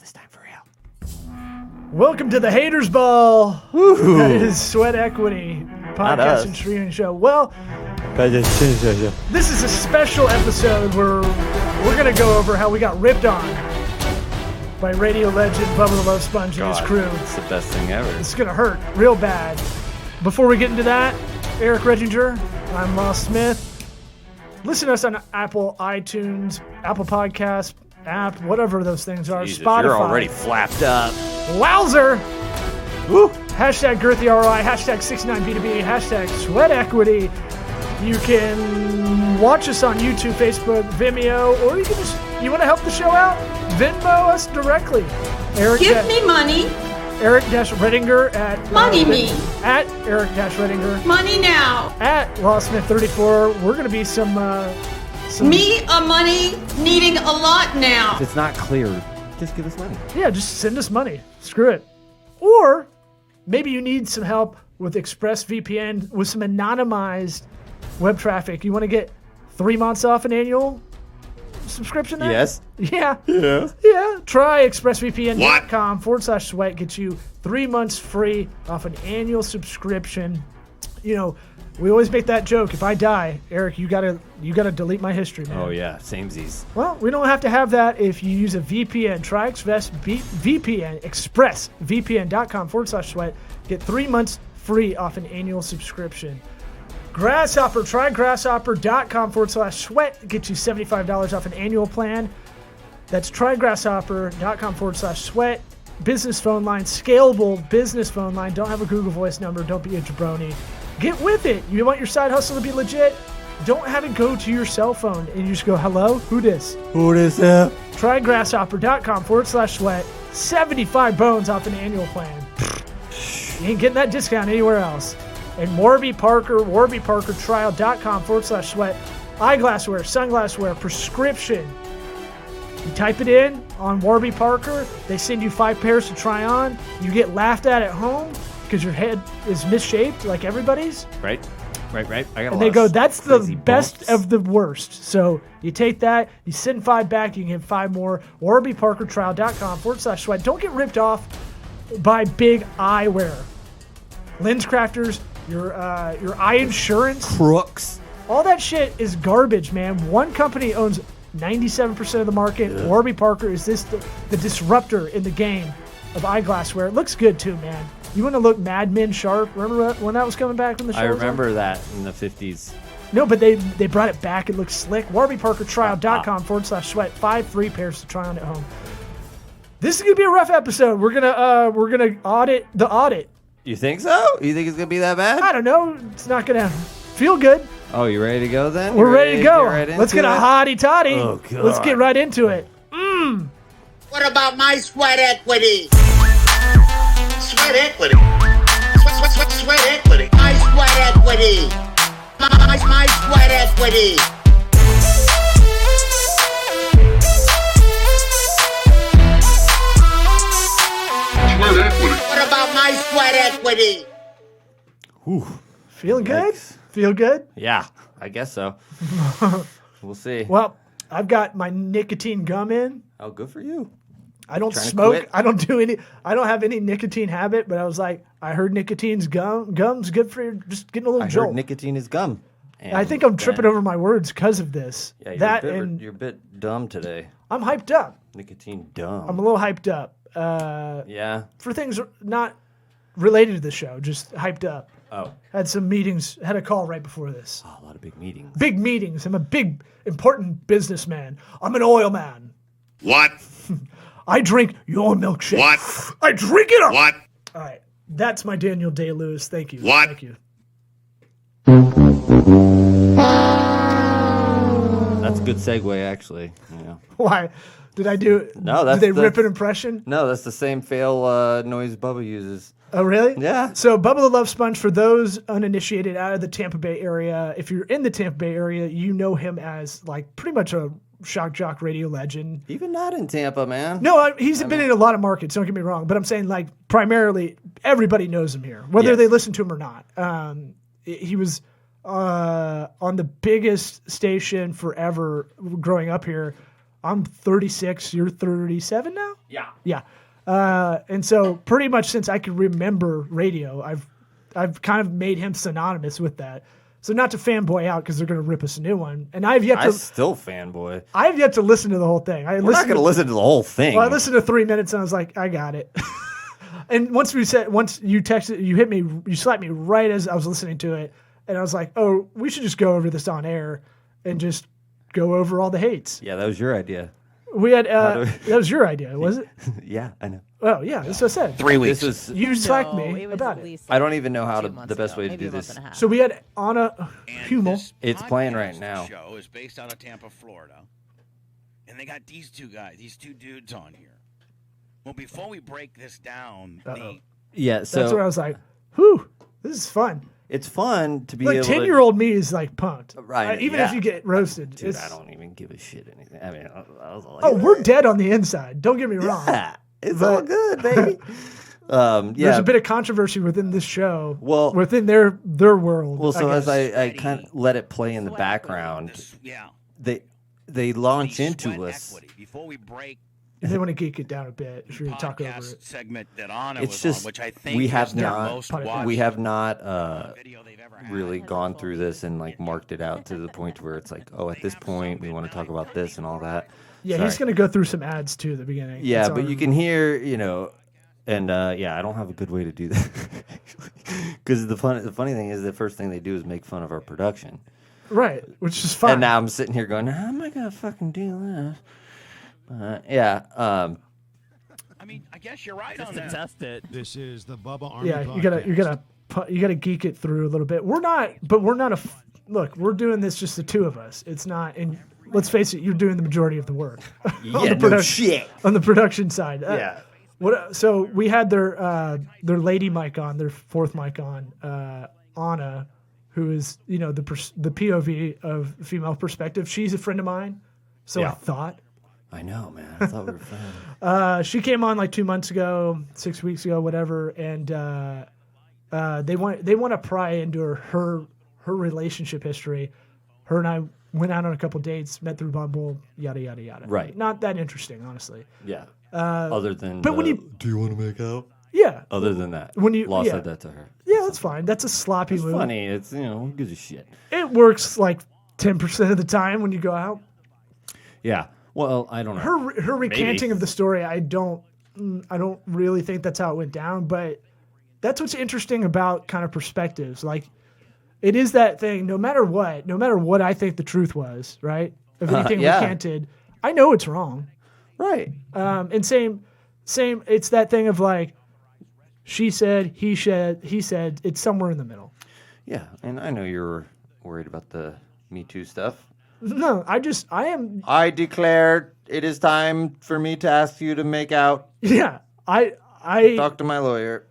This time for real. Welcome to the Haters Ball. Woo-hoo. That is Sweat Equity podcast and streaming show. Well, this is a special episode where we're going to go over how we got ripped on by radio legend Bubba the Love Sponge and his crew. It's the best thing ever. It's going to hurt real bad. Before we get into that, Eric Redinger, I'm Ross Smith. Listen to us on Apple iTunes, Apple Podcasts, app, whatever those things are. Jesus, Spotify. You're already flapped up. Wowzer! Woo! Hashtag Girthy ROI, hashtag 69B2B, hashtag Sweat Equity. You can watch us on YouTube, Facebook, Vimeo, or you can just, you want to help the show out? Venmo us directly. Give me money. Eric-Redinger at Money me. At Eric-Redinger. Money now. At Rawsmith34. We're going to be some Me a money needing a lot now. If it's not clear, just give us money. Yeah, just send us money. Screw it. Or maybe you need some help with ExpressVPN with some anonymized web traffic. You want to get 3 months off an annual subscription there? Yes. Yeah. Yeah. Yeah. Try expressvpn.com/sweat. Get you 3 months free off an annual subscription. You know, we always make that joke. If I die, Eric, you gotta delete my history, man. Oh yeah, samesies. Well, we don't have to have that if you use a VPN. Try ExpressVPN, expressvpn.com/sweat. Get 3 months free off an annual subscription. Grasshopper, try grasshopper.com/sweat. Get you $75 off an annual plan. That's trygrasshopper.com/sweat. Business phone line, scalable business phone line. Don't have a Google Voice number. Don't be a jabroni. Get with it. You want your side hustle to be legit? Don't have it go to your cell phone and you just go, hello, who dis? Who is that? Try grasshopper.com/sweat. 75 bones off an annual plan. You ain't getting that discount anywhere else. And Warby Parker, warbyparkertrial.com/sweat. Eyeglassware, sunglassware, prescription. You type it in on Warby Parker. They send you 5 pairs to try on. You get laughed at home because your head is misshaped like everybody's. Right. I got And they go, that's the best of the worst. So you take that, you send 5 back, you can get 5 more. warbyparkertrial.com/sweat. Don't get ripped off by big eyewear. Lens crafters, your eye insurance. Crooks. All that shit is garbage, man. One company owns 97% of the market. Yeah. Warby Parker is the disruptor in the game of eyeglassware. It looks good too, man. You want to look Mad Men sharp? Remember when that was coming back from the show? I remember that in the 50s. No, but they brought it back. It looks slick. warbyparkertrial.com/sweat. 5 free pairs to try on at home. This is gonna be a rough episode. We're gonna audit the audit. You think so? You think it's gonna be that bad? I don't know. It's not gonna feel good. Oh, you ready to go then? We're ready to go. Let's get it? a hottie toddy. Oh, God. Let's get right into it. What about my sweat equity? Sweat equity. Sweat equity. My sweat equity. My sweat equity. Sweat equity. What about my sweat equity? Whew. Feeling good? Yikes. Feel good? Yeah, I guess so. We'll see. Well, I've got my nicotine gum in. Oh, good for you. I don't Trying to smoke. quit? I don't have any nicotine habit, but I was like, I heard nicotine's gum's good for just getting a little I jolt. heard nicotine is gum. And I think I'm tripping then- over my words because of this. Yeah, you're a bit dumb today. I'm hyped up. Nicotine dumb. I'm a little hyped up. Yeah. For things not related to the show, just hyped up. Oh. Had some meetings, had a call right before this. A lot of big meetings. Big meetings. I'm a big, important businessman. I'm an oil man. What? I drink your milkshake. What? I drink it up. What? All right. That's my Daniel Day-Lewis. Thank you. What? Thank you. That's a good segue, actually. Yeah. Why? Did I do it? No, Did they rip an impression? No, that's the same fail noise Bubba uses. Oh, really? Yeah. So Bubba the Love Sponge, for those uninitiated out of the Tampa Bay area, if you're in the Tampa Bay area, you know him as like pretty much a shock jock radio legend. Even not in Tampa, man. No, he's been in a lot of markets, don't get me wrong, but I'm saying like primarily everybody knows him here, whether they listen to him or not. He was on the biggest station forever growing up here. I'm 36. You're 37 now? Yeah. Yeah. And so pretty much since I can remember radio, I've kind of made him synonymous with that. So not to fanboy out because they're going to rip us a new one. And I still fanboy. I have yet to listen to the whole thing. We're not going to listen to the whole thing. Well, I listened to 3 minutes and I was like, I got it. And once you texted, you hit me, you slapped me right as I was listening to it. And I was like, oh, we should just go over this on air and just go over all the hates. Yeah, that was your idea. We had, that was your idea, was it? Yeah, I know. Oh, yeah, that's what I said. 3 weeks. You slacked me about it. I don't even know how the best way to do this. So we had Anna Hummel. It's playing right now. Show is based out of Tampa, Florida, and they got these two dudes on here. Well, before we break this down, Yeah, so that's where I was like, whew, this is fun. It's fun to be Like able 10-year-old me is like pumped. Right, Even yeah. if you get roasted. Dude, I don't even give a shit anything. I mean, I was like, Oh, we're dead on the inside. Don't get me wrong. yeah, it's all good, baby. There's Yeah. a bit of controversy within this show. Well- within their world. Well, so guess. as I kind of let it play in the background, they launch into us. Before we break And they want to geek it down a bit if you're going to talk over podcast it. segment that Anna It's was just on, which I think we have is their not most watched we have not video they've ever had. really gone through this and like marked it out to the point where it's like, oh, at this point we want to talk about this and all that. Yeah, Sorry. he's going to go through some ads too at the beginning. Yeah, That's but all. you can hear, and yeah, I don't have a good way to do that because the funny thing is the first thing they do is make fun of our production. Right, which is fine. And now I'm sitting here going, how am I gonna fucking do this? Yeah. I mean, I guess you're right on to that. test it. This is the Bubba Army Yeah, Podcast. you gotta geek it through a little bit. We're not look. We're doing this just the two of us. It's not. And let's face it, you're doing the majority of the work. Yeah, no shit. On the production side. Yeah. So we had their lady mic on, their fourth mic on, Anna, who is the POV of female perspective. She's a friend of mine, so Yeah. I thought. I know, man. I thought we were friends. She came on like 2 months ago, 6 weeks ago, whatever, and they want to pry into her relationship history. Her and I went out on a couple dates, met through Bumble, yada yada yada. Right. Not that interesting, honestly. Yeah. Other than, but when you- do you want to make out? Yeah. Other than that, When you- Law yeah. said that to her. Yeah, that's fine. That's a sloppy It's move. funny. It's who gives a shit. It works like 10% of the time when you go out. Yeah. Well, I don't know. Her recanting Maybe. of the story, I don't really think that's how it went down, but that's what's interesting about kind of perspectives. Like, it is that thing. No matter what I think the truth was, right? If anything yeah. recanted, I know it's wrong. Right. And same. It's that thing of like, she said, he said. It's somewhere in the middle. Yeah, and I know you're worried about the Me Too stuff. No, I am. I declare it is time for me to ask you to make out. Yeah, I Talk to my lawyer.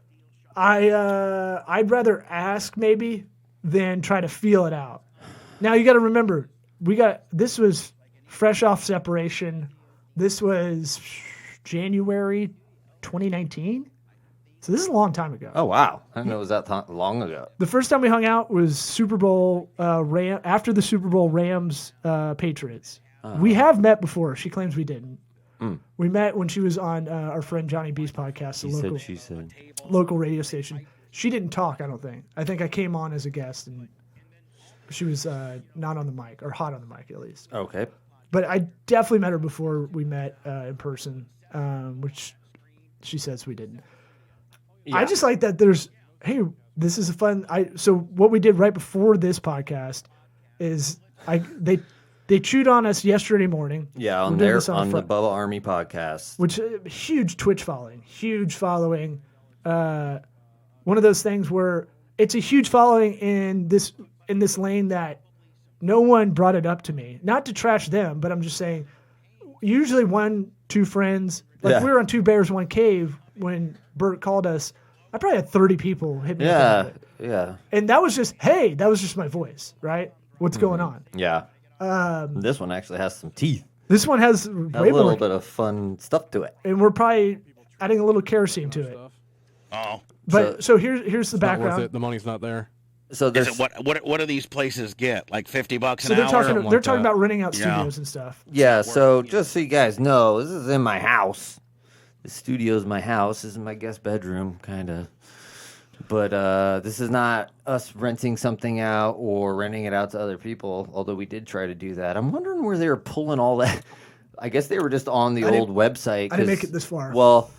I'd rather ask maybe than try to feel it out. Now you got to remember, this was fresh off separation. This was January 2019. So this is a long time ago. Oh, wow. I didn't know it was that long ago. The first time we hung out was Super Bowl after the Super Bowl Rams Patriots. We have met before. She claims we didn't. We met when she was on our friend Johnny B's podcast, the She said. local radio station. She didn't talk, I don't think. I think I came on as a guest, and she was not on the mic, or hot on the mic at least. Okay. But I definitely met her before we met in person, which she says we didn't. Yeah. I just like that this is a fun. So what we did right before this podcast is they chewed on us yesterday morning. Yeah, We're on doing their this on the Fri- Bubba Army podcast. which huge Twitch following, one of those things where it's a huge following in this lane that no one brought it up to me. Not to trash them, but I'm just saying, usually 1-2 friends, like Yeah. we were on Two Bears, One Cave when Bert called us. I probably had 30 people hit me. Yeah, with it. yeah, And that was just my voice, right? What's going on? yeah. This one actually has some teeth. This one has A way little more, bit of fun stuff to it. and we're probably adding a little kerosene to it. Oh, But so here's the Not worth background. it. The money's not there. So Is it what do these places get? Like $50 an So they're hour? talking about renting out studios and stuff. Yeah, so just so you guys know, this is in my house. The studio's my house. This is my guest bedroom, kind of. But this is not us renting something out or renting it out to other people, although we did try to do that. I'm wondering where they were pulling all that. I guess they were just on the old website. I didn't make it this far. Well,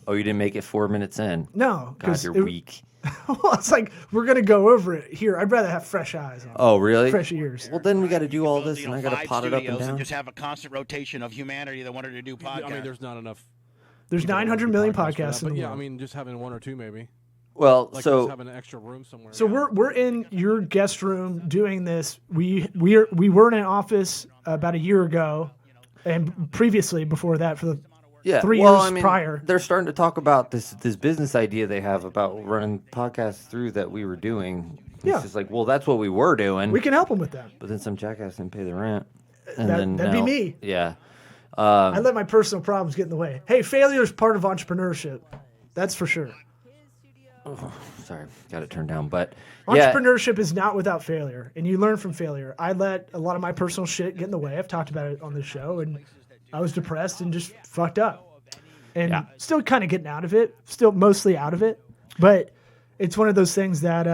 you didn't make it 4 minutes in. No. God, you're weak. Well, it's like we're going to go over it here. I'd rather have fresh eyes on it. Oh, really? Fresh ears. Well, then we got to do all this, and I got to pot it up and down. And just have a constant rotation of humanity that wanted to do podcasts. I mean, there's not enough. There's 900 million podcasts in the world. Yeah, I mean, just having 1 or 2 maybe. Well, Like so just having an extra room somewhere. So we're in your guest room doing this. We were in an office about a year ago, and previously before that for the 3 years prior. They're starting to talk about this business idea they have about running podcasts through that we were doing. Yeah. It's just like, well, that's what we were doing. We can help them with that. But then some jackass didn't pay the rent. And That'd be me. Yeah. I let my personal problems get in the way. Hey, failure is part of entrepreneurship. That's for sure. Oh, sorry, got it turned down. But entrepreneurship is not without failure, and you learn from failure. I let a lot of my personal shit get in the way. I've talked about it on the show, and I was depressed and just fucked up. And still kind of getting out of it, still mostly out of it. But it's one of those things that,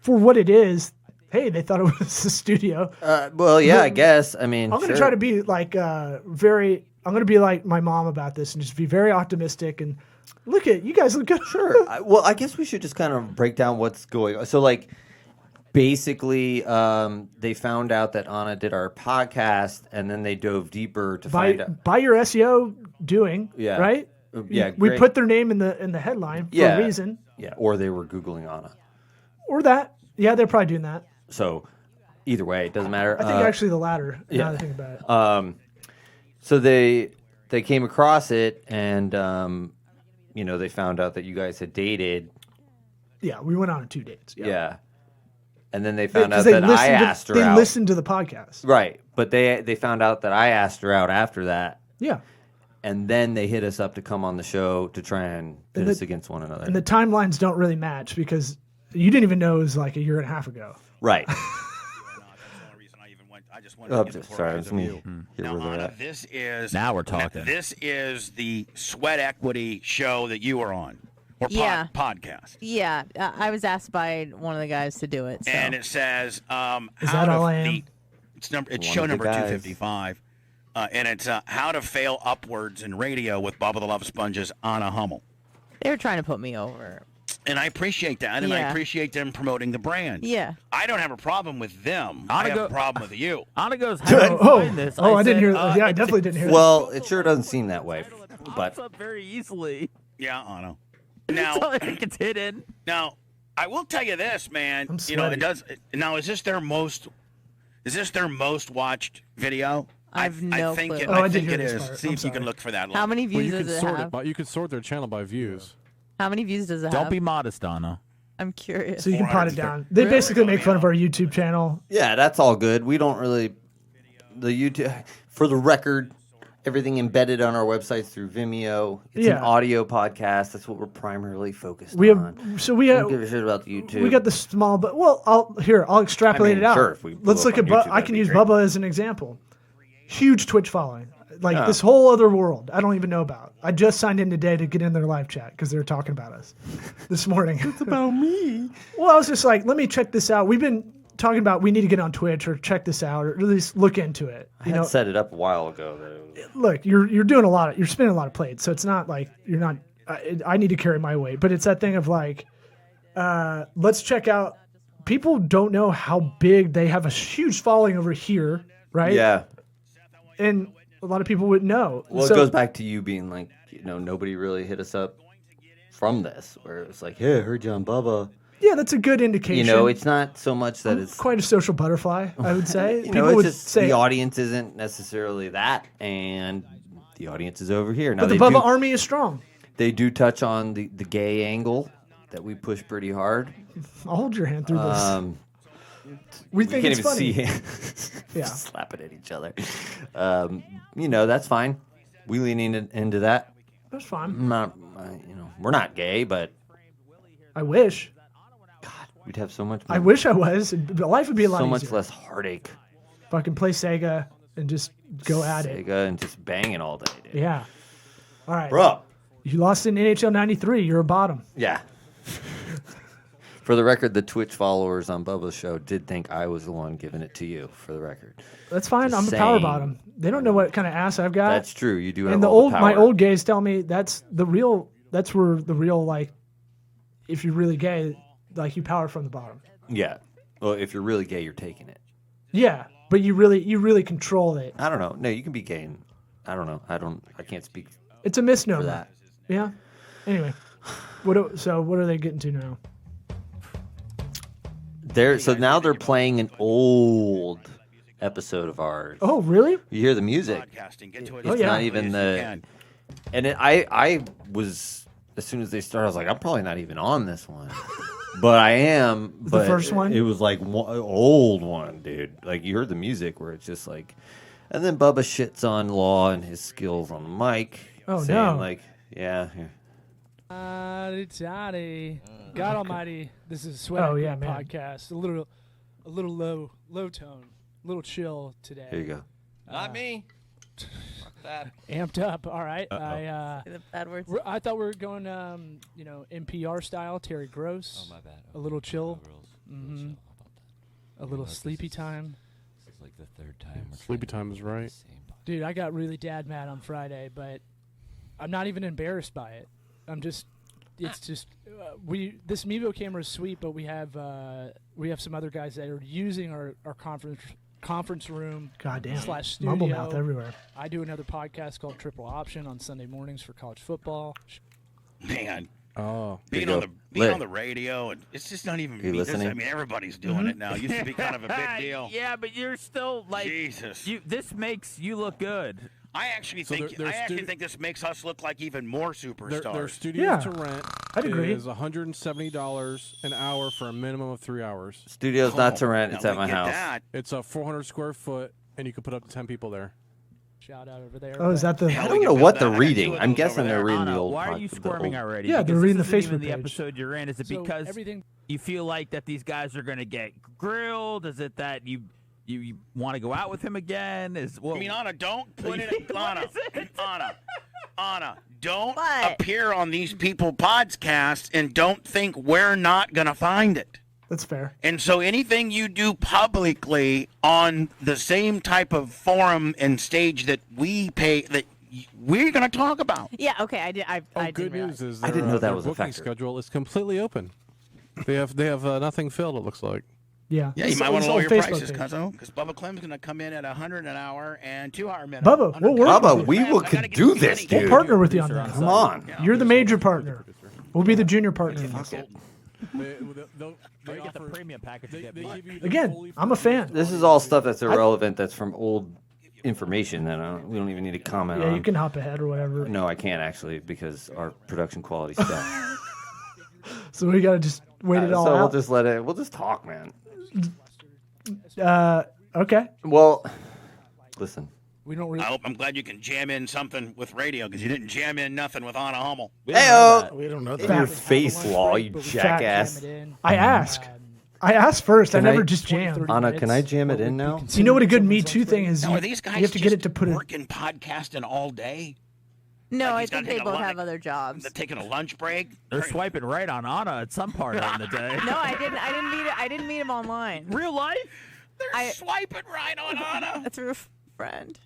for what it is, hey, they thought it was a studio. I guess. I mean, I'm going to try to be like I'm going to be like my mom about this and just be very optimistic and look at you guys look good. Sure. I guess we should just kind of break down what's going on. So, like, basically, they found out that Anna did our podcast, and then they dove deeper to find out. By your SEO doing, right? Yeah, we great. put their name in the headline for a reason. Yeah, or they were Googling Anna. Or that. Yeah, they're probably doing that. So, either way, it doesn't matter. I think actually the latter, now that I think about it. So they came across it, and, they found out that you guys had dated. Yeah, we went on 2 dates. Yeah. And then they found out that I asked her out. They listened to the podcast. Right. But they found out that I asked her out after that. Yeah. And then they hit us up to come on the show to try and pit us against one another. And the timelines don't really match because you didn't even know it was like a year and a half ago. Right. Sorry, it was me. Now, Anna, this is now we're talking. This is the Sweat Equity show that you were on, or podcast. Yeah, I was asked by one of the guys to do it. So. And it says, "Is that all I am?" It's show number 255, and it's how to fail upwards in radio with Bubba the Love Sponge's Anna Hummel. They were trying to put me over. And I appreciate that, and I appreciate them promoting the brand. Yeah. I don't have a problem with them. I have a problem with you. Anna goes, how do you find this? I didn't hear that. Yeah, I definitely didn't hear that. Well, it sure doesn't seem that way. But up very easily. Yeah, Anna. Now, it's not like it's hidden. Now, I will tell you this, man. I'm sweaty. It does. Now, is this their most watched video? I think clue. I think it is. See if you can look for that. How many views does it have? You could sort their channel by views. How many views does it have? Don't be modest, Anna. I'm curious. So you can pot it down. They basically make fun of our YouTube channel. yeah, that's all good. We don't really the YouTube for the record. Everything embedded on our websites through Vimeo. It's an audio podcast. That's what we're primarily focused on. We don't give a shit about the YouTube. We got the small, but I'll extrapolate it out. Sure, if we Let's look at YouTube, I can use great. Bubba as an example. Huge Twitch following, this whole other world I don't even know about. I just signed in today to get in their live chat because they were talking about us this morning. It's about me. Well, I was just like, let me check this out. We've been talking about we need to get on Twitch or check this out or at least look into it. I had set it up a while ago. Look, you're doing a lot. You're spinning a lot of plates, so it's not like you're not. I need to carry my weight, but it's that thing of like, let's check out. People don't know how big they have a huge following over here, right? Yeah. And a lot of people wouldn't know. Well, it goes back to you being like, nobody really hit us up from this, where it's like, hey, I heard you on Bubba. Yeah, that's a good indication. It's not so much that it's quite a social butterfly, I would say. People would say the audience isn't necessarily that, and the audience is over here. Now, but the Bubba Army is strong. They do touch on the gay angle that we push pretty hard. I'll hold your hand through this. We think can't it's even funny. see hands Yeah. slapping at each other. That's fine. We lean into that. That's fine. We're not gay, but I wish. We'd have so much. I wish I was. Life would be a lot so easier. much less heartache. Fucking play Sega and just go at it. Sega and just banging all day, dude. Yeah. All right. Bro. You lost in NHL 93. You're a bottom. Yeah. For the record, the Twitch followers on Bubba's show did think I was the one giving it to you, for the record. That's fine. Just I'm a power saying. bottom. They don't know what kind of ass I've got. That's true. You do have and the all old the power. my old gays tell me that's where the real, like, if you're really gay, like, you power from the bottom. Yeah. Well, if you're really gay, you're taking it. Yeah, but you really control it. I don't know. No, you can be gay. And, I don't know. I can't speak It's a misnomer. for that. Yeah. Anyway, what are they getting to now? So now they're playing an old episode of ours. Oh, really? You hear the music. Podcasting. Get to it It's as yeah. not quickly even as you the. can. And I was, as soon as they started, I was like, I'm probably not even on this one. But I am. But first one? It was like old one, dude. Like you heard the music where it's just like, and then Bubba shits on Law and his skills on the mic. Oh, saying no. Like, yeah. God Almighty, this is Sweat Oh, yeah, man. podcast. A little low tone, a little chill today. Here you go. Not me. Fuck that. Amped up. All right. The bad words. I thought we were going, NPR style. Terry Gross. Oh, my bad. A little chill. Mm-hmm. A little sleepy time. This is like the third time. we're Sleepy trying time to is do right. the same podcast. Dude, I got really dad mad on Friday, but I'm not even embarrassed by it. It's just this Mevo camera is sweet, but we have some other guys that are using our conference room Goddamn. / studio. Mumble mouth everywhere. I do another podcast called Triple Option on Sunday mornings for college football. Man, Oh. being There on you the go. being Lit. on the radio, and it's just not even You me. listening? I mean, everybody's doing it now. It used to be kind of a big deal. Yeah, but you're still like Jesus. This makes you look good. I actually So think they're think this makes us look like even more superstars. Their studios Yeah, to rent I'd agree. is $170 an hour for a minimum of 3 hours. Studio's not to rent. It's Now, at we my get house. that. It's a 400 square foot, and you can put up to 10 people there. Shout out over there. Oh, is that the? Hell, I we don't can know build what that. they're I got reading. two of I'm those guessing over they're there. reading the Anna, old. why are you the squirming old- already? Yeah, they're Because reading this the isn't even Facebook the page. episode you're in. Is it So because everything? you feel like that these guys are going to get grilled? Is it that you want to go out with him again? I mean, Anna, don't put it. What Anna, is it? Anna, don't What? appear on these people podcasts and don't think we're not gonna find it. That's fair. And so anything you do publicly on the same type of forum and stage that we pay that we're gonna talk about. Yeah. Okay. I did. I Good didn't news realize. is I didn't know that their was a booking factor. schedule is completely open. They have nothing filled. It looks like. Yeah. Yeah, you It's- might want it's to lower on your Facebook prices, page. Cuzzo, because Bubba Clem's gonna come in at $100 an hour and 2 hour minimum. Bubba, we'll work Bubba, with you. we I will gotta could get do some this, money. We'll dude. partner with you on that. Come on. You're the major partner. We'll be the junior partner. in this. They Or you get the offer- premium package. they to get give money. you the Again, fully I'm a fan. This is all stuff that's irrelevant. That's from old information that we don't even need to comment Yeah, on. you can hop ahead or whatever. No, I can't actually because our production quality stuff. So we gotta just wait it all so we'll out. just let it. We'll just talk, man. Okay. Well, listen. We don't really. I'm glad you can jam in something with radio because you didn't jam in nothing with Anna Hummel. Hey, We don't know in that. your face, Law, you But we jackass. jam it in. I ask. I asked first. I Can never I- just jam. 30 Anna, can I minutes, jam it but in we now? So you know what a good consider Me some Too thing is? Now, You, are these guys you have to just get it to put it. working podcasting all day? No, Like I he's think gotta they take a both lunch- have other jobs. They're taking a lunch break. They're swiping right on Anna at some part in the day. No, I didn't. I didn't meet him online. Real life? They're swiping right on Anna. Through a friend.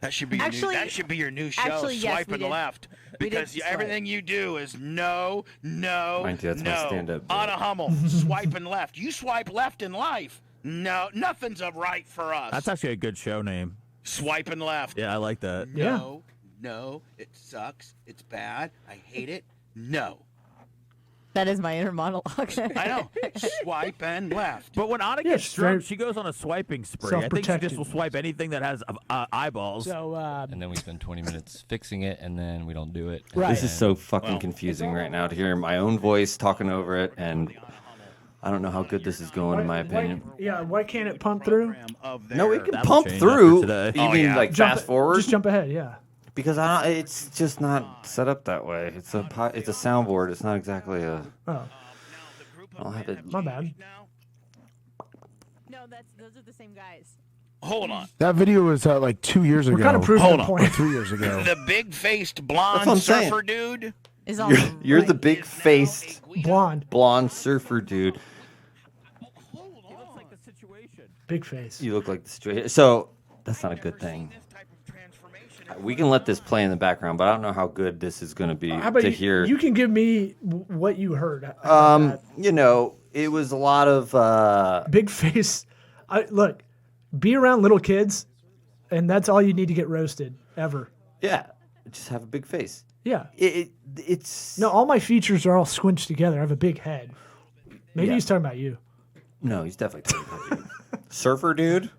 That should be Actually- that should be your new show. actually, yes, we Swiping did. left, We did because swipe. everything you do is no, no, Mind you, that's my no. stand-up bit. Anna Hummel, swiping left. You swipe left in life. No, nothing's a right for us. That's actually a good show name. Swiping left. Yeah, I like that. Yeah. No, no, it sucks. It's bad. I hate it. No. That is my inner monologue. I know. Swiping left. But when Anna Yeah, gets she's drunk, very she goes on a swiping spree. I think she self-protected. just will swipe anything that has eyeballs. So, And then we spend 20 minutes fixing it, and then we don't do it. Right. This is And so fucking confusing right now to hear my own voice talking over it, and I don't know how good this is going, in my opinion. Yeah. Why can't it pump through? No, it can That'll pump change through. after today. You Oh, mean yeah. like Jump fast forward? Just jump ahead. Yeah. Because it's just not set up that way. It's a soundboard. It's not exactly a. Oh. I don't have it. My bad. No, those are the same guys. Hold on. That video was like 2 years ago. We're kind of proving Hold the on. point. 3 years ago. The big-faced That's blonde what I'm saying. surfer dude. Is on You're the big-faced Blonde. surfer dude. Big face. You look like the situation. So that's not a good thing. We can let this play in the background, but I don't know how good this is going to be How about to you, hear. you can give me what you heard. You know, it was a lot of Big face. Look, be around little kids, and that's all you need to get roasted ever. yeah, just have a big face. Yeah. It's No, all my features are all squinched together. I have a big head. Maybe Yeah. he's talking about you. No, he's definitely talking about you. Surfer dude.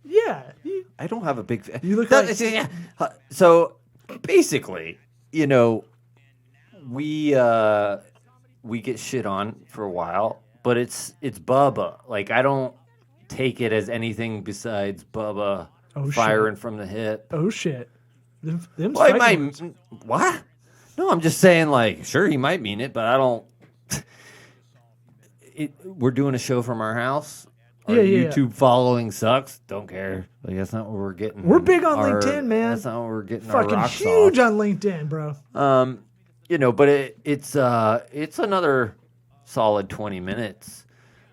Yeah. I don't have a big face. You look like- yeah. So basically, you know, we get shit on for a while, but it's Bubba. Like I don't take it as anything besides Bubba firing from the hip. Oh shit. Them Well, he fighting might. words. What? No, I'm just saying. Like, sure, he might mean it, but I don't. We're doing a show from our house. Our Yeah. YouTube following sucks. Don't care. Like that's not what we're getting. We're big on LinkedIn, man. That's not what we're getting. Fucking our rocks huge off. on LinkedIn, bro. You know, but it's another solid 20 minutes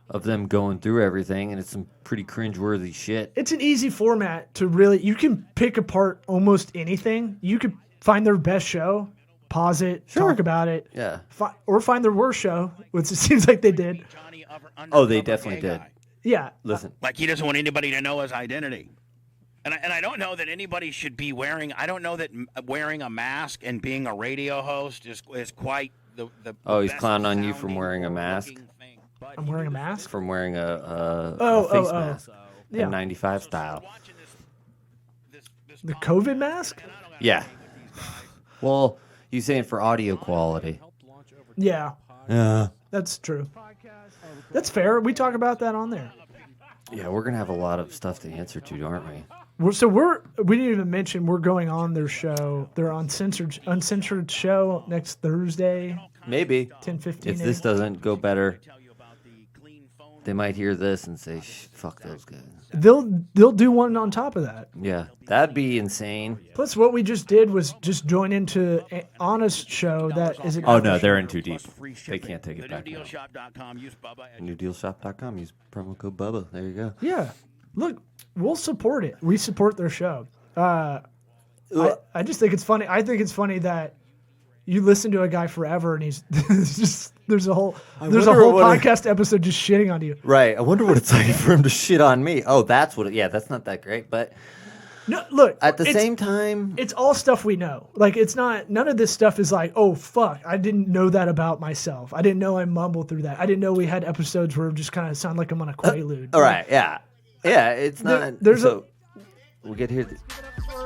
of them going through everything, and it's some pretty cringeworthy shit. It's an easy format to really. You can pick apart almost anything. You could find their best show, pause it, talk about it. Yeah. Or find their worst show, which it seems like they did. Oh, they definitely did. Yeah. Listen. Like he doesn't want anybody to know his identity. And I don't know that anybody should be wearing. I don't know that wearing a mask and being a radio host is quite the. Oh, he's clowning on you from wearing a mask. I'm wearing a mask. From wearing a Oh, face oh, oh. mask. Yeah. In 95 style. The COVID mask? Yeah. Well, you saying for audio quality. Yeah. Yeah. That's true. That's fair. We talk about that on there. Yeah, we're gonna have a lot of stuff to answer to, aren't we? We didn't even mention we're going on their show, their uncensored show next Thursday. Maybe 10:15. if this doesn't go better, they might hear this and say, "Fuck those guys." They'll do one on top of that. Yeah, that'd be insane. Plus, what we just did was just join into an honest show that is. Oh no, they're in too deep. They can't take it back. Now. NewDealShop.com. Use Bubba. NewDealShop.com. Use promo code Bubba. There you go. Yeah, look, we'll support it. We support their show. I just think it's funny. I think it's funny that you listen to a guy forever and he's just there's a whole podcast episode just shitting on you. Right. I wonder what it's like for him to shit on me. Oh, that's what. Yeah, that's not that great. But no, look. At the same time, it's all stuff we know. Like it's not. None of this stuff is like, oh fuck, I didn't know that about myself. I didn't know I mumbled through that. I didn't know we had episodes where it just kind of sound like I'm on a quaalude. All right. Yeah. Yeah. It's not. There's we get here.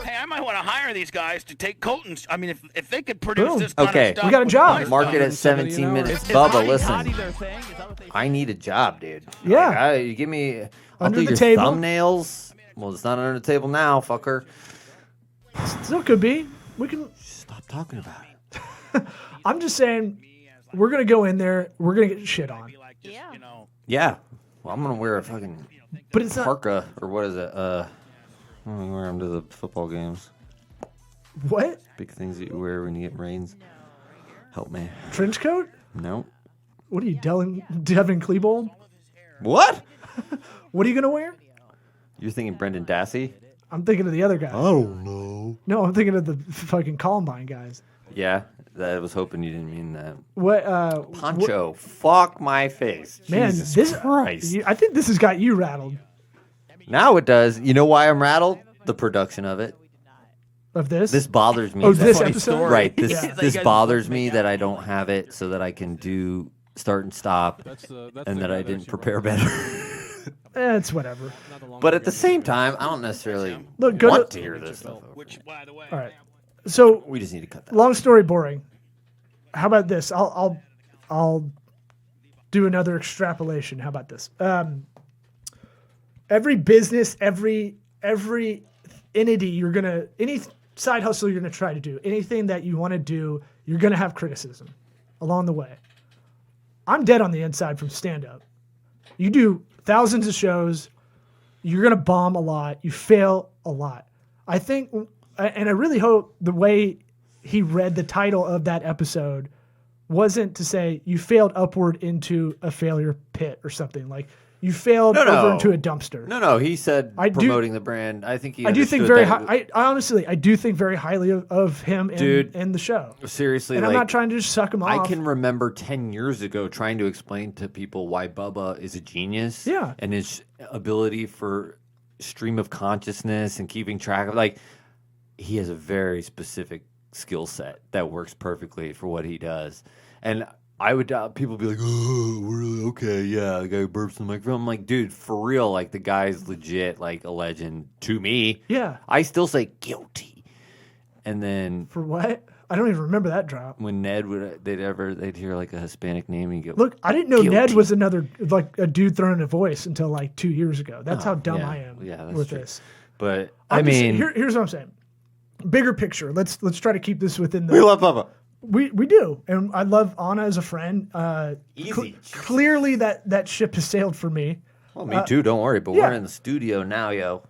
Hey, I might want to hire these guys to take Colton's. I mean, if they could produce this kind Okay. of stuff. We got a job. Mark it at 17 minutes. Bubba, listen. I need a job, dude. Yeah. Like, you give me. I'll Under do the your table. thumbnails. Well, it's not under the table now, fucker. Still could be. We can. Stop talking about it. I'm just saying, we're gonna go in there. We're gonna get shit on. Yeah. Yeah. Well, I'm gonna wear a fucking But it's not. parka or what is it? I'm gonna wear them to the football games. What? Big things that you wear when you get rains. Help me. Trench coat? No. What are you, Devin Klebold? What? What are you gonna wear? You're thinking Brendan Dassey? I'm thinking of the other guy. I don't know. No, I'm thinking of the fucking Columbine guys. Yeah, I was hoping you didn't mean that. What? Poncho, fuck my face. Man, Jesus this Christ. I think this has got you rattled. Now it does. You know why I'm rattled? The production of it. Of this? This bothers me. Oh, this episode? Right. This Yeah. this bothers me that I don't have it so that I can do start and stop, and that I didn't prepare better. It's whatever. But at the same time, I don't necessarily Look, go want to- to hear this stuff. Which, by the way, All right. So We just need to cut that. long story boring. How about this? I'll do another extrapolation. How about this? Every business, every entity any side hustle you're gonna try to do, anything that you want to do, you're gonna have criticism along the way. I'm dead on the inside from stand-up. You do thousands of shows. You're going to bomb a lot. You fail a lot. I think, and I really hope the way he read the title of that episode wasn't to say you failed upward into a failure pit or something. Like, you failed over into a dumpster. No. He said promoting the brand. I think he. I do think very. I honestly, I do think very highly of him and the show. Seriously, and I'm not trying to just suck him off. I can remember 10 years ago trying to explain to people why Bubba is a genius. Yeah, and his ability for stream of consciousness and keeping track of, like, he has a very specific skill set that works perfectly for what he does, and. I would people be like, oh, really? Okay, yeah, the guy who burps in the microphone. I'm like, dude, for real, like, the guy's legit, like, a legend to me. Yeah, I still say guilty, and then for what? I don't even remember that drop. When Ned they'd hear like a Hispanic name and you go, look, I didn't know guilty. Ned was another, like, a dude throwing a voice until like 2 years ago. That's how dumb I am with true. this. But here's what I'm saying. Bigger picture. Let's try to keep this within the. We love Bubba. We do, and I love Anna as a friend. Easy. Clearly, that ship has sailed for me. Well, me too. Don't worry. But we're in the studio now, yo.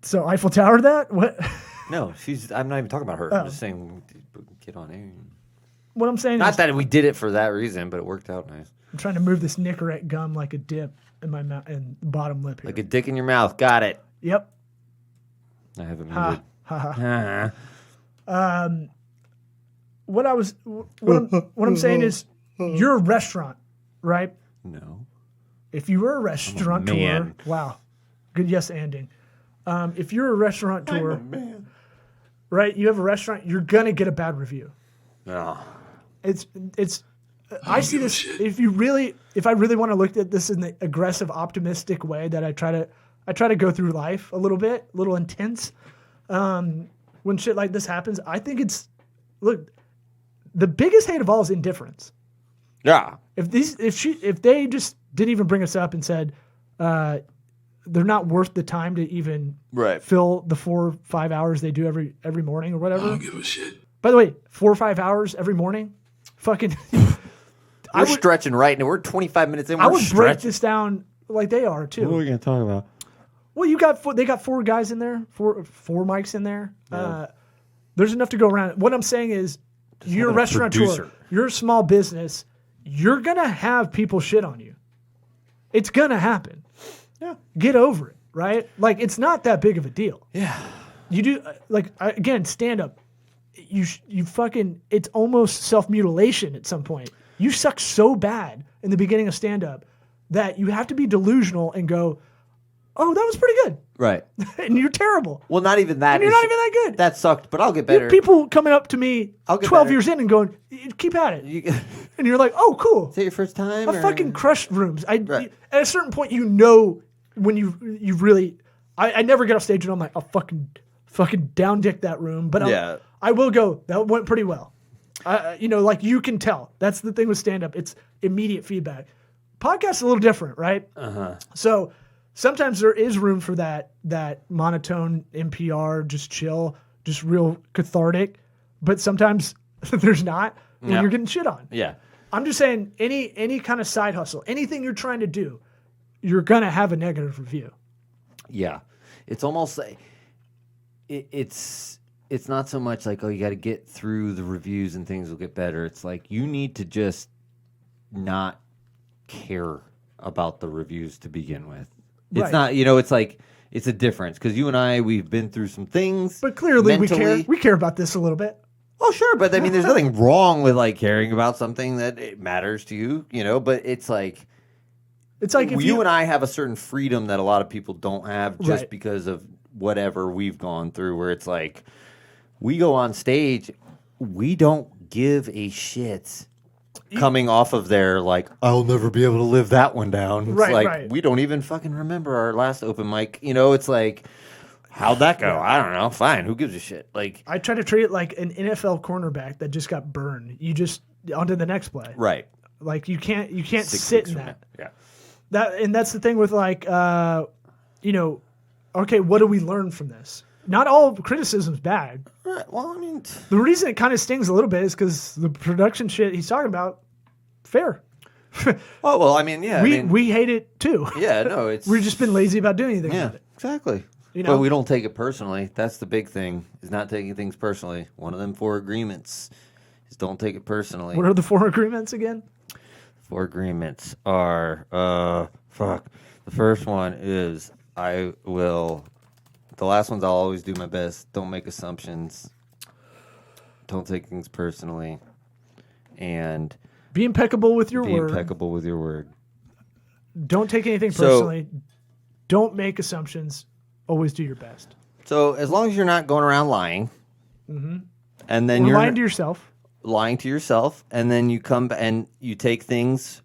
So Eiffel Tower, that what? No, I'm not even talking about her. I'm just saying, get on air. What I'm saying not is, that we did it for that reason, but it worked out nice. I'm trying to move this Nicorette gum like a dip in my mouth and bottom lip here. Like a dick in your mouth. Got it. Yep. I haven't moved. What I'm saying is, you're a restaurant, right? No. If you were a restaurateur, wow, good yes ending. If you're a restaurateur, right? You have a restaurant, you're gonna get a bad review. No. It's. I see this. If I really want to look at this in the aggressive, optimistic way that I try to go through life a little intense. When shit like this happens, I think the biggest hate of all is indifference. Yeah. If they just didn't even bring us up and said they're not worth the time to even fill the 4 or 5 hours they do every morning or whatever. I don't give a shit. By the way, 4 or 5 hours every morning, fucking. We're stretching right now. We're 25 minutes in. I would break this down like they are too. What are we gonna talk about? Well, they got 4 guys in there, four mics in there. Yeah. There's enough to go around. What I'm saying is, you're a restaurateur. You're a small business. You're going to have people shit on you. It's going to happen. Yeah. Get over it, right? Like, it's not that big of a deal. Yeah. You do, again, stand up. You fucking, it's almost self-mutilation at some point. You suck so bad in the beginning of stand up that you have to be delusional and go, oh, that was pretty good. Right. And you're terrible. Well, not even that. And you're not even that good. That sucked, but I'll get better. People coming up to me 12 years in and going, keep at it. And you're like, oh, cool. Is that your first time? I fucking crushed rooms. At a certain point, you know when you really... I never get off stage and I'm like, I'll fucking down dick that room. But I will go, that went pretty well. Like, you can tell. That's the thing with stand-up. It's immediate feedback. Podcast's a little different, right? Uh-huh. So... sometimes there is room for that monotone NPR, just chill, just real cathartic. But sometimes there's not when you're getting shit on. Yeah. I'm just saying any kind of side hustle, anything you're trying to do, you're going to have a negative review. Yeah. It's almost like it's not so much like, oh, you got to get through the reviews and things will get better. It's like you need to just not care about the reviews to begin with. It's not, it's like, it's a difference because you and I, we've been through some things. But clearly mentally. we care about this a little bit. Oh, sure. But I mean, there's nothing wrong with like caring about something that it matters to you, but it's like if you and I have a certain freedom that a lot of people don't have just because of whatever we've gone through, where it's like we go on stage, we don't give a shit. Coming off of there, like, I'll never be able to live that one down. It's we don't even fucking remember our last open mic. It's like, how'd that go? I don't know. Fine. Who gives a shit? Like, I try to treat it like an NFL cornerback that just got burned. You just, onto the next play. Right. Like, you can't sit in that. Yeah. That's the thing with like, okay, what do we learn from this? Not all criticism's bad. Right. Well, I mean, the reason it kind of stings a little bit is because the production shit he's talking about Fair. Oh well, I mean, yeah. We hate it too. Yeah, no, it's we've just been lazy about doing anything about it. Exactly. You know? But we don't take it personally. That's the big thing, is not taking things personally. One of them 4 agreements is don't take it personally. What are the 4 agreements again? 4 agreements are, The first one is the last one's I'll always do my best. Don't make assumptions. Don't take things personally. And be impeccable with your be word. impeccable with your word. Don't take anything personally. Don't make assumptions. Always do your best. So as long as you're not going around lying, and then you're you're lying to yourself, and then you come and you take things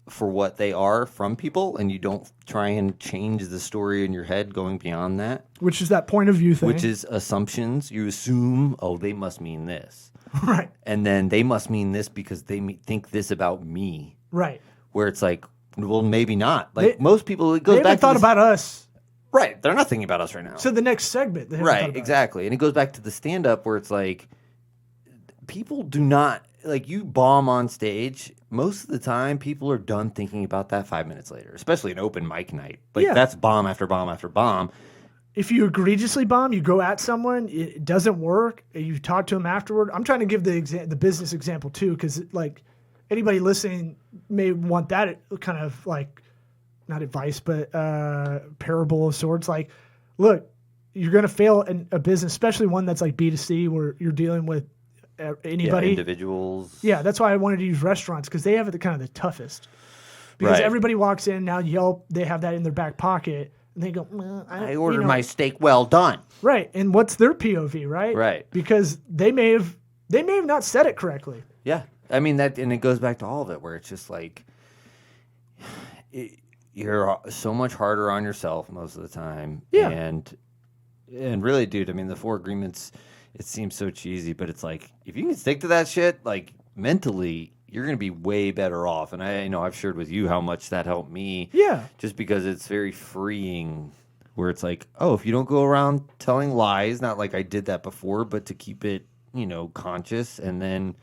for what they are from people, and you don't try and change the story in your head going beyond that. Which is that point of view thing. Which is assumptions. You assume, oh, they must mean this. Right. And then they must mean this because they think this about me. Right. Where it's like, well, maybe not. Like most people, it goes they back haven't thought about us. Right. They're not thinking about us right now. So the next segment. They haven't thought Right, about exactly. And it goes back to the stand-up where it's like, people do not, like, you bomb on stage, most of the time people are done thinking about that 5 minutes later, especially an open mic night. Like, that's bomb after bomb after bomb. If you egregiously bomb, you go at someone, it doesn't work, and you talk to them afterward. I'm trying to give the business example too, because like anybody listening may want that kind of like, not advice, but parable of sorts. Like, look, you're going to fail in a business, especially one that's like B2C where you're dealing with anybody. Yeah, individuals. Yeah, that's why I wanted to use restaurants, because they have it kind of the toughest. Because everybody walks in, now Yelp, they have that in their back pocket, and they go, I ordered my steak well done. Right, and what's their POV, right? Right. Because they may have not said it correctly. Yeah. I mean, that, and it goes back to all of it, where it's just like, you're so much harder on yourself most of the time. Yeah. And really, dude, I mean, the 4 agreements, it seems so cheesy, but it's like, if you can stick to that shit, like, mentally, you're going to be way better off. And I know I've shared with you how much that helped me. Yeah. Just because it's very freeing, where it's like, oh, if you don't go around telling lies, not like I did that before, but to keep it, conscious. And then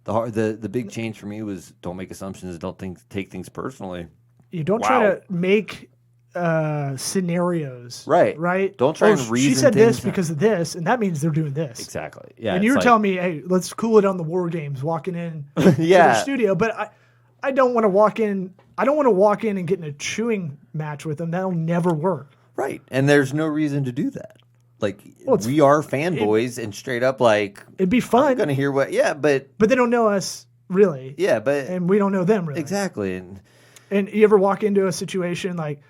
the big change for me was don't make assumptions, don't take things personally. You don't try to make scenarios. Right? Don't try and reason she said things this because of this, and that means they're doing this. Exactly. Yeah. And you were telling me, hey, let's cool it on the war games, walking in to Yeah. the studio. But I don't want to walk in. I don't want to walk in and get in a chewing match with them. That'll never work. Right. And there's no reason to do that. Like, we are fanboys, and straight up, like, it'd be fun. I'm going to hear what, but they don't know us really. Yeah, but. And we don't know them really. Exactly. And you ever walk into a situation like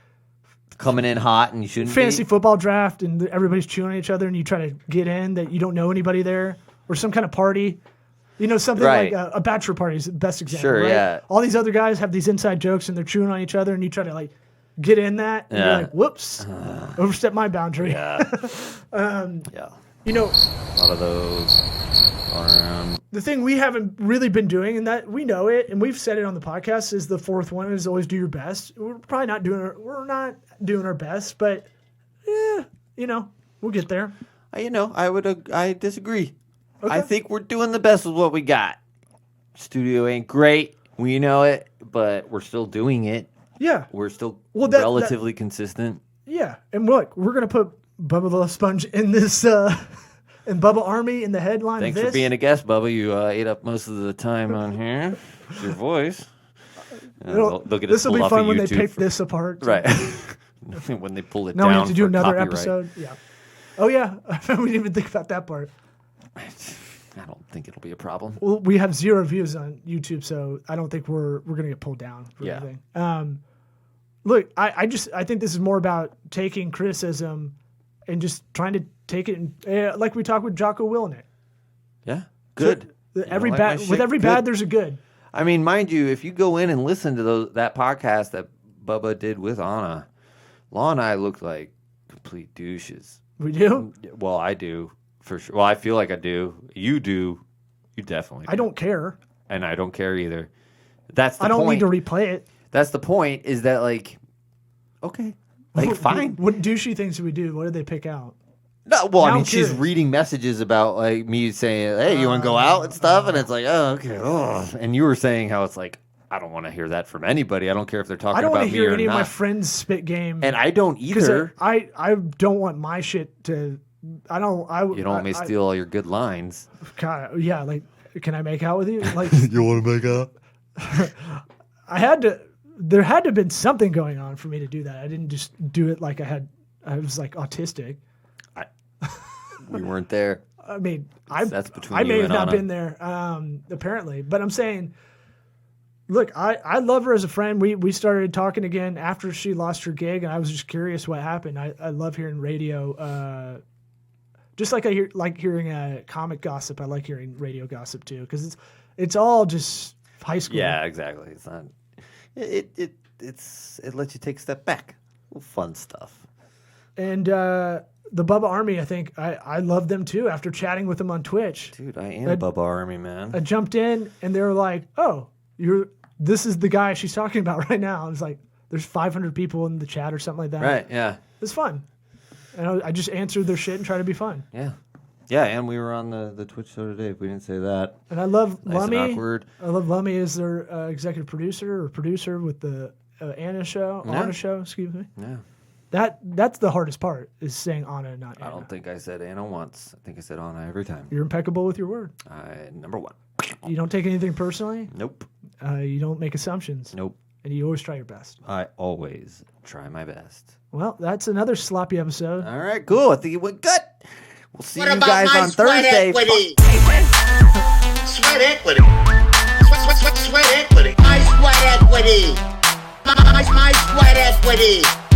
coming in hot and you shouldn't fantasy football draft and everybody's chewing at each other and you try to get in that you don't know anybody there, or some kind of party, something like a bachelor party is the best example. Sure, right? yeah. All these other guys have these inside jokes and they're chewing on each other and you try to like get in that and you're like, whoops, overstep my boundary. Yeah. Yeah. A lot of those going around. The thing we haven't really been doing, and that we know it, and we've said it on the podcast, is the 4th one is always do your best. We're probably not doing our best, but we'll get there. I disagree. Okay. I think we're doing the best with what we got. Studio ain't great. We know it, but we're still doing it. Yeah. We're still relatively consistent. Yeah. And look, we're going to put Bubba the Sponge in this, and Bubba Army in the headline. Thanks for being a guest, Bubba. You ate up most of the time on here. It's your voice. This will be fun when they pick this apart. Right. When they pull it now down. Now we have to do another copyright. Episode. Yeah. Oh, yeah. We didn't even think about that part. I don't think it'll be a problem. Well, we have 0 views on YouTube, so I don't think we're going to get pulled down for anything. Look, I think this is more about taking criticism and just trying to take it like we talked with Jocko Willenick. Yeah, good. So, every bad, there's a good. I mean, mind you, if you go in and listen to that podcast that Bubba did with Anna, Law and I look like complete douches. We do? Well, I do, for sure. Well, I feel like I do. You do. You definitely do. I don't care. And I don't care either. That's the point. I don't need to replay it. That's the point, is that, like, okay. Like, fine. What douchey things do we do? What did they pick out? No, well, I mean, she's reading messages about, like, me saying, hey, you want to go out and stuff? And it's like, oh, okay. Oh. And you were saying how it's like, I don't want to hear that from anybody. I don't care if they're talking I don't about want to me hear or any not. of my friends spit game. And I don't 'cause either. I don't want my shit to. I don't. You don't want me to steal all your good lines. God, yeah. Like, can I make out with you? Like, You want to make out? I had to. There had to have been something going on for me to do that. I didn't just do it like I was like autistic. We weren't there. I mean, That's between I you may have and not Anna. been there, apparently. But I'm saying, look, I love her as a friend. We started talking again after she lost her gig, and I was just curious what happened. I love hearing radio. Just like I like hearing comic gossip, I like hearing radio gossip too, because it's all just high school. Yeah, exactly. It's not. It lets you take a step back. Fun stuff. And the Bubba Army, I think I love them too. After chatting with them on Twitch, Dude, I am Bubba Army, man. I jumped in and they were like, "Oh, this is the guy she's talking about right now." I was like, "There's 500 people in the chat or something like that." Right? Yeah. It's fun, and I just answered their shit and tried to be fun. Yeah. Yeah, and we were on the Twitch show today. If we didn't say that. And I love Nice and Lummy. awkward. I love Lummy as their executive producer with the Anna show. Yeah. Anna show, excuse me. Yeah. That's the hardest part is saying Anna, not Anna. I don't think I said Anna once. I think I said Anna every time. You're impeccable with your word. Number one. You don't take anything personally. Nope. You don't make assumptions. Nope. And you always try your best. I always try my best. Well, that's another sloppy episode. All right, cool. I think it went good. We'll see What you about guys my on sweat Thursday. equity? Sweat equity. Sweat equity. My sweat equity. My sweat equity.